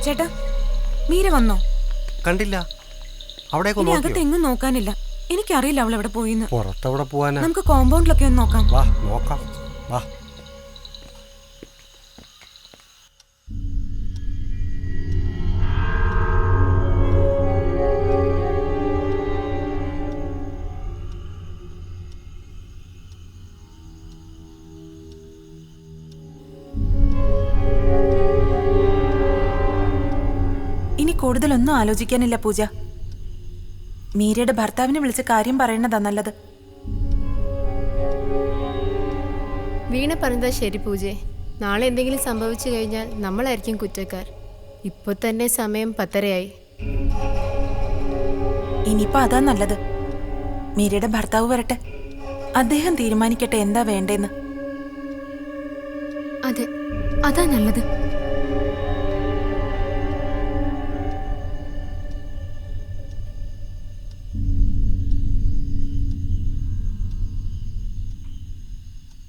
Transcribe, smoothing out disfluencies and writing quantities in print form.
ചേട്ടാ, മീര വന്നോ? കണ്ടില്ല. ഇനി അകത്ത് എങ്ങും നോക്കാനില്ല. എനിക്കറിയില്ല അവൾ എവിടെ പോയിന്ന്. പുറത്തെവിടെ പോവാനാ? നമുക്ക് കോമ്പൗണ്ടിലൊക്കെ ഒന്ന് നോക്കാം. വാ നോക്കാം, വാ. ഇനി കൂടുതലൊന്നും ആലോചിക്കാനില്ല പൂജ. മീരയുടെ ഭർത്താവിനെ വിളിച്ച് കാര്യം പറയണതാ നല്ലത്. വീണ പറഞ്ഞതാ ശരി പൂജേ. നാളെ എന്തെങ്കിലും സംഭവിച്ചു കഴിഞ്ഞാൽ നമ്മളായിരിക്കും കുറ്റക്കാർ. ഇപ്പൊ തന്നെ സമയം 10:30 ഇനിയിപ്പോ അതാ നല്ലത്. മീരയുടെ ഭർത്താവ് വരട്ടെ, അദ്ദേഹം തീരുമാനിക്കട്ടെ എന്താ വേണ്ടേന്ന്. അതെ, അതാ നല്ലത്.